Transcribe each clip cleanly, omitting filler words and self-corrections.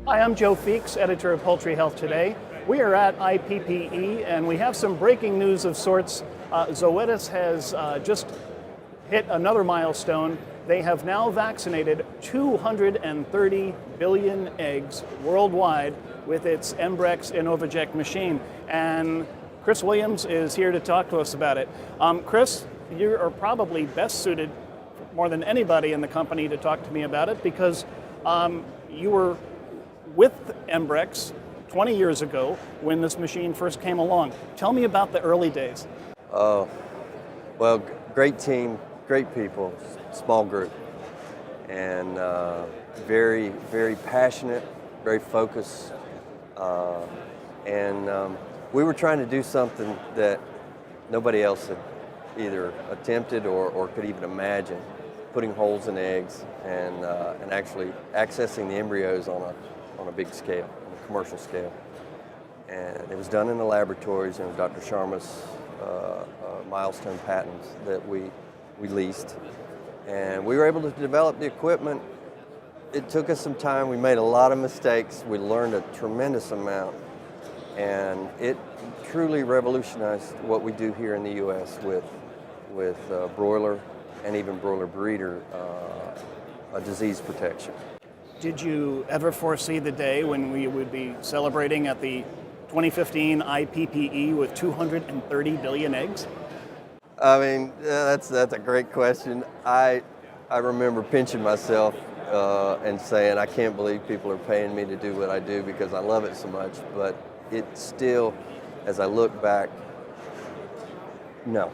Hi, I'm Joe Feeks, editor of Poultry Health Today. We are at IPPE and we have some breaking news of sorts. Zoetis has just hit another milestone. They have now vaccinated 230 billion eggs worldwide with its Embrex InnovaJect machine. And Chris Williams is here to talk to us about it. Chris, you are probably best suited more than anybody in the company to talk to me about it because you were with Embrex 20 years ago when this machine first came along. Tell me about the early days. Well, great team, great people, small group, and very, very passionate, very focused, and we were trying to do something that nobody else had either attempted or could even imagine, putting holes in eggs and actually accessing the embryos on a big scale, on a commercial scale. And it was done in the laboratories, and it was Dr. Sharma's milestone patents that we leased. And we were able to develop the equipment. It took us some time. We made a lot of mistakes. We learned a tremendous amount. And it truly revolutionized what we do here in the U.S. with broiler and even broiler breeder disease protection. Did you ever foresee the day when we would be celebrating at the 2015 IPPE with 230 billion eggs? I mean, that's a great question. I remember pinching myself and saying, I can't believe people are paying me to do what I do because I love it so much. But it still, as I look back, no,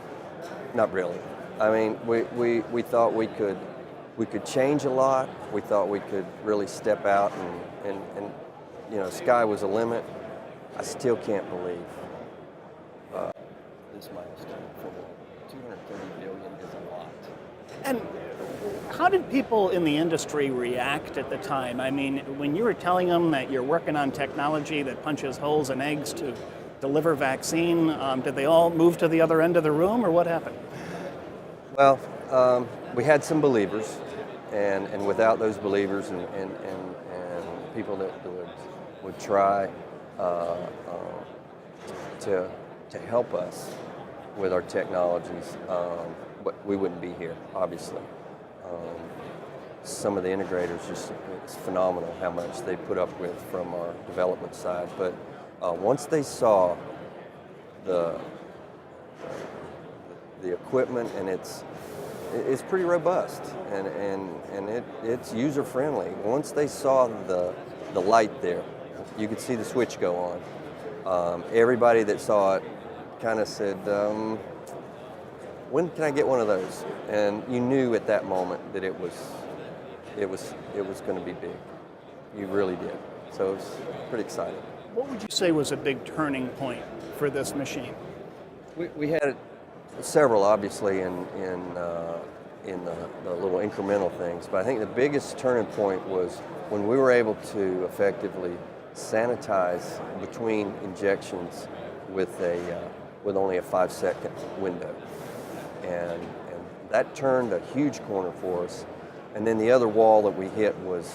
not really. I mean, we thought we could change a lot. We thought we could really step out and you know, sky was a limit. I still can't believe this milestone for 230 billion is a lot. And how did people in the industry react at the time? I mean, when you were telling them that you're working on technology that punches holes in eggs to deliver vaccine, did they all move to the other end of the room, or what happened? Well, we had some believers, and without those believers and people that would try to help us with our technologies, but we wouldn't be here, obviously. Some of the integrators, it's phenomenal how much they put up with from our development side. But once they saw the equipment, and it's pretty robust and it's user friendly. Once they saw the light there, you could see the switch go on. Everybody that saw it kind of said, when can I get one of those? And you knew at that moment that it was going to be big. You really did. So it was pretty exciting. What would you say was a big turning point for this machine? We had several, obviously, in the little incremental things, but I think the biggest turning point was when we were able to effectively sanitize between injections with only a 5-second window, and that turned a huge corner for us. And then the other wall that we hit was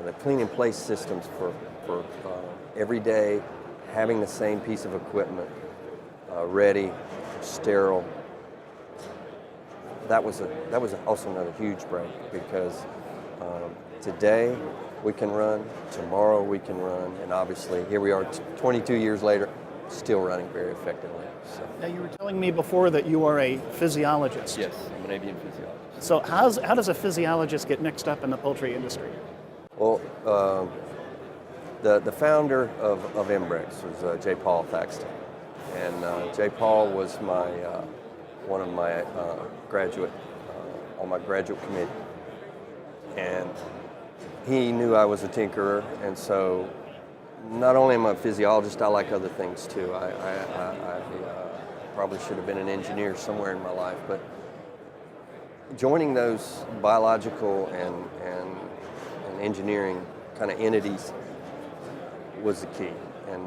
the clean-in-place systems for every day, having the same piece of equipment ready, sterile. That was also another huge break because today we can run, tomorrow we can run, and obviously here we are 22 years later, still running very effectively. So. Now, you were telling me before that you are a physiologist. Yes, I'm an avian physiologist. So how does a physiologist get mixed up in the poultry industry? Well, the founder of Embrex was J. Paul Thaxton, and J. Paul was one of my graduate on my graduate committee, and he knew I was a tinkerer, and so not only am I a physiologist, I like other things too. I probably should have been an engineer somewhere in my life, but joining those biological and engineering kind of entities was the key. And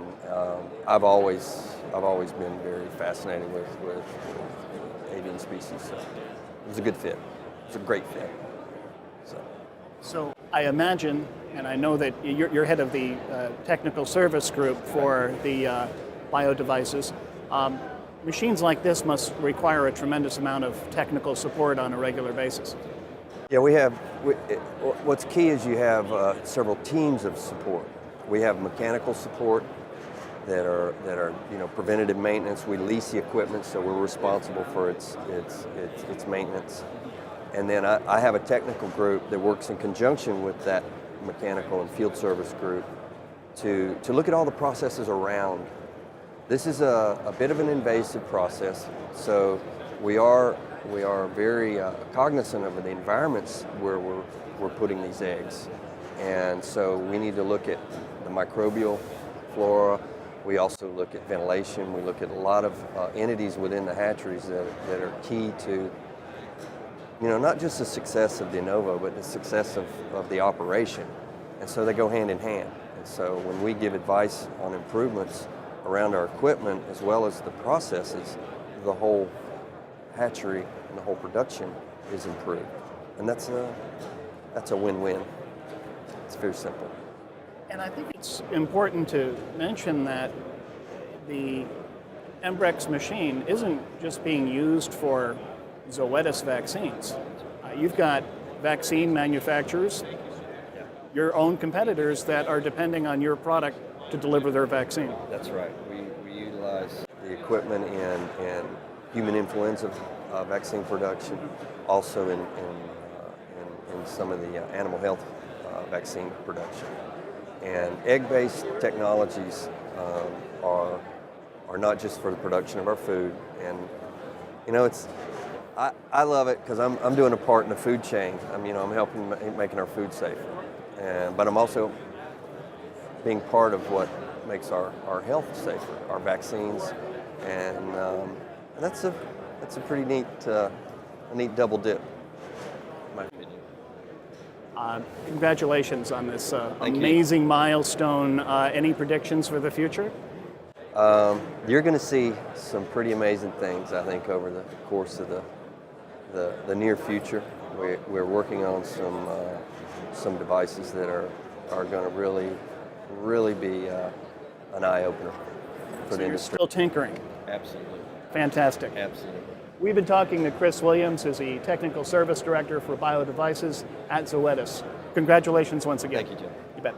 I've always been very fascinated with species. So it was a good fit. It was a great fit. So I imagine, and I know that you're head of the technical service group for the bio devices. Machines like this must require a tremendous amount of technical support on a regular basis. Yeah, what's key is you have several teams of support. We have mechanical support that are preventative maintenance. We lease the equipment, so we're responsible for its maintenance. And then I have a technical group that works in conjunction with that mechanical and field service group to look at all the processes around. This is a bit of an invasive process, so we are very cognizant of the environments where we're putting these eggs. And so we need to look at the microbial flora. We also look at ventilation. We look at a lot of entities within the hatcheries that are key to, not just the success of de novo, but the success of the operation. And so they go hand in hand. And so when we give advice on improvements around our equipment as well as the processes, the whole hatchery and the whole production is improved. And that's a win-win. It's very simple. And I think it's important to mention that the Embrex machine isn't just being used for Zoetis vaccines. You've got vaccine manufacturers, your own competitors that are depending on your product to deliver their vaccine. That's right. We utilize the equipment in human influenza vaccine production, also in some of the animal health vaccine production. And egg-based technologies are not just for the production of our food. And I love it because I'm doing a part in the food chain. I'm helping making our food safer, but I'm also being part of what makes our health safer, our vaccines, and that's a pretty neat double dip, in my opinion. Congratulations on this amazing milestone. Any predictions for the future? You're going to see some pretty amazing things, I think, over the course of the near future. We're working on some devices that are going to really be an eye-opener for the industry. Still tinkering. Absolutely. Fantastic. Absolutely. We've been talking to Chris Williams, who's the Technical Service Director for Bio Devices at Zoetis. Congratulations once again. Thank you, Jim. You bet.